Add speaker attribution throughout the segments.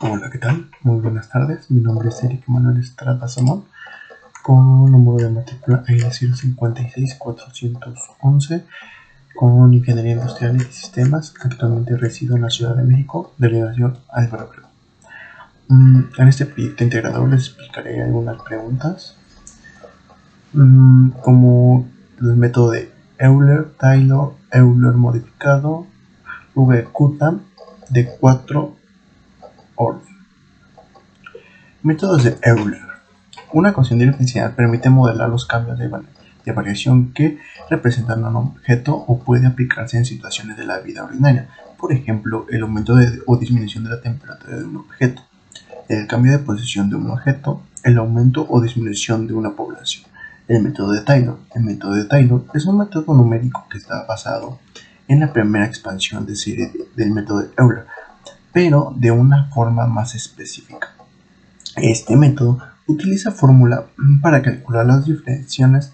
Speaker 1: Hola, ¿qué tal? Muy buenas tardes. Mi nombre es Eric Manuel Estrada Samón, con número de matrícula AIL 056411, con Ingeniería Industrial y Sistemas. Actualmente resido en la Ciudad de México, delegación Álvaro Obregón. En este proyecto integrador les explicaré algunas preguntas, como el método de Euler, Taylor, Euler modificado, VQT de 4 orden. Métodos de Euler. Una ecuación diferencial permite modelar los cambios de variación que representan un objeto o puede aplicarse en situaciones de la vida ordinaria, por ejemplo, el aumento o disminución de la temperatura de un objeto, el cambio de posición de un objeto, el aumento o disminución de una población. El método de Taylor. El método de Taylor es un método numérico que está basado en la primera expansión de serie del método de Euler, pero de una forma más específica. Este método utiliza fórmula para calcular las diferenciales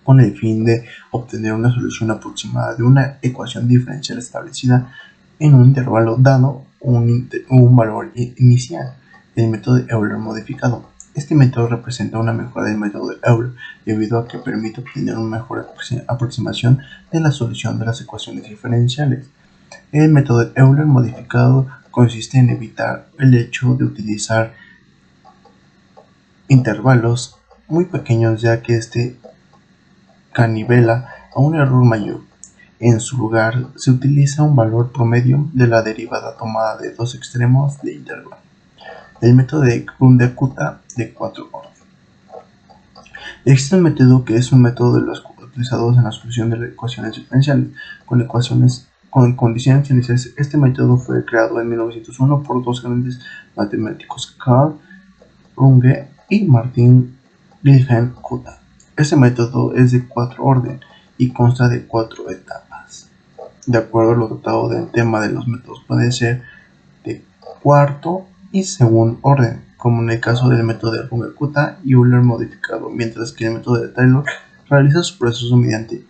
Speaker 1: con el fin de obtener una solución aproximada de una ecuación diferencial establecida en un intervalo dado un valor inicial. El método de Euler modificado. Este método representa una mejora del método de Euler debido a que permite obtener una mejor aproximación de la solución de las ecuaciones diferenciales. El método de Euler modificado consiste en evitar el hecho de utilizar intervalos muy pequeños, ya que este canivela a un error mayor. En su lugar, se utiliza un valor promedio de la derivada tomada de dos extremos de intervalo. El método de Grund-Coulomb de 4 orden. Existe un método que es un método de los utilizados en la solución de ecuaciones diferenciales con condiciones iniciales. Este método fue creado en 1901 por dos grandes matemáticos, Carl Runge y Martin Wilhelm Coulomb. Este método es de 4 orden y consta de 4 etapas. De acuerdo a lo tratado del tema de los métodos, puede ser de cuarto y segundo orden, como en el caso del método de Runge-Coulomb y Euler modificado, mientras que el método de Taylor realiza su proceso mediante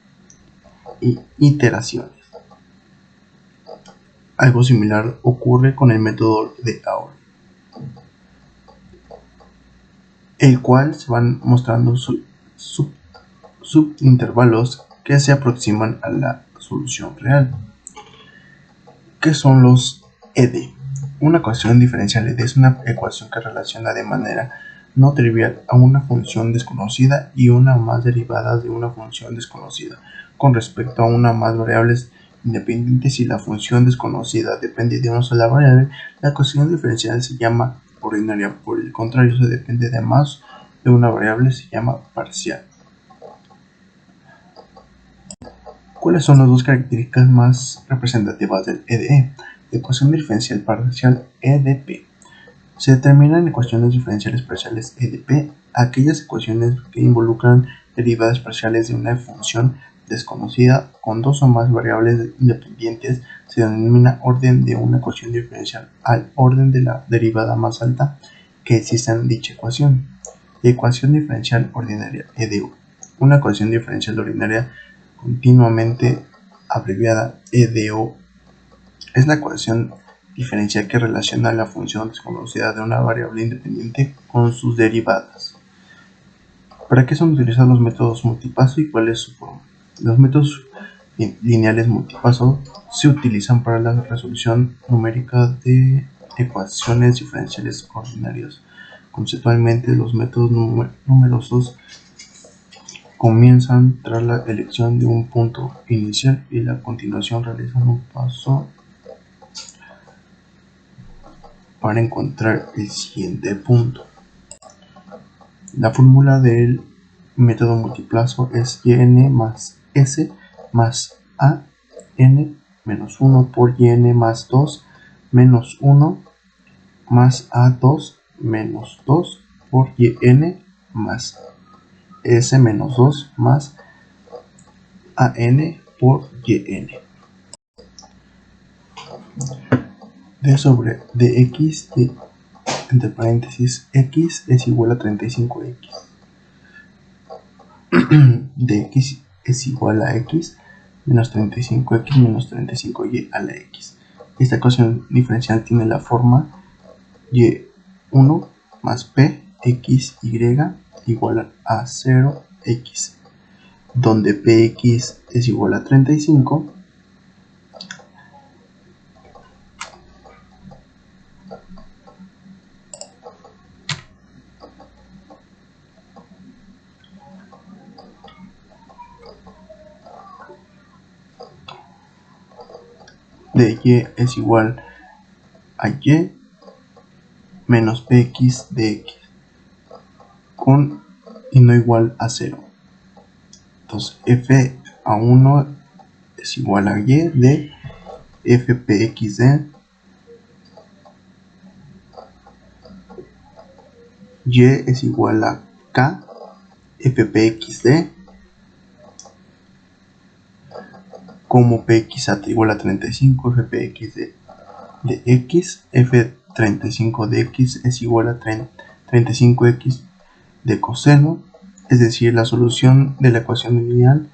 Speaker 1: iteraciones. Algo similar ocurre con el método de Euler, el cual se van mostrando subintervalos que se aproximan a la solución real. ¿Qué son los ED? Una ecuación diferencial ED es una ecuación que relaciona de manera no trivial a una función desconocida y una más derivadas de una función desconocida con respecto a una más variables independientes. Si la función desconocida depende de una sola variable, la ecuación diferencial se llama ordinaria. Por el contrario, si depende de más de una variable, se llama parcial. ¿Cuáles son las dos características más representativas del EDE? Ecuación diferencial parcial EDP. Se determinan ecuaciones diferenciales parciales EDP aquellas ecuaciones que involucran derivadas parciales de una función desconocida con dos o más variables independientes. Se denomina orden de una ecuación diferencial al orden de la derivada más alta que exista en dicha ecuación. Ecuación diferencial ordinaria EDU. Una ecuación diferencial ordinaria continuamente abreviada EDO es la ecuación diferencial que relaciona la función desconocida de una variable independiente con sus derivadas. ¿Para qué son utilizados los métodos multipaso y cuál es su forma? Los métodos lineales multipaso se utilizan para la resolución numérica de ecuaciones diferenciales ordinarias. Conceptualmente, los métodos numerosos comienzan tras la elección de un punto inicial y a continuación realizan un paso para encontrar el siguiente punto. La fórmula del método multiplazo es yn más s más a n menos 1 por yn más 2 menos 1 más a2 menos 2 por yn más s menos 2 más an por yn. D sobre dx de entre paréntesis x es igual a 35x. Dx es igual a x menos 35x menos 35y a la x. Esta ecuación diferencial tiene la forma y1 más p x y igual a 0x, donde px es igual a 35 de y es igual a y menos px de x con y no igual a 0. Entonces f a 1 es igual a y de fpx de y es igual a k fpx de, como px igual a 35, fpx de x, f35 de x es igual a 35x de coseno, es decir, la solución de la ecuación lineal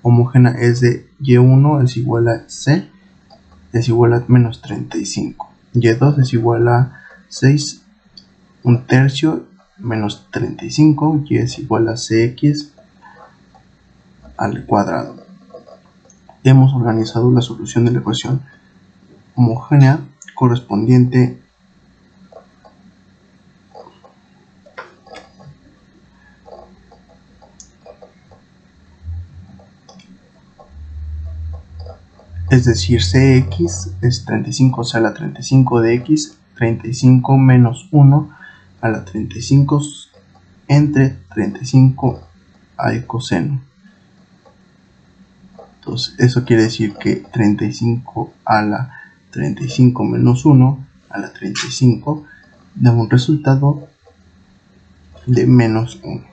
Speaker 1: homogénea es de y1 es igual a c es igual a menos 35, y2 es igual a 6 un tercio menos 35, y es igual a cx al cuadrado. Hemos organizado la solución de la ecuación homogénea correspondiente es decir, cx es 35 a la 35 de x, 35 menos 1 a la 35 entre 35 al coseno. Entonces eso quiere decir que 35 a la 35 menos 1 a la 35 da un resultado de menos 1.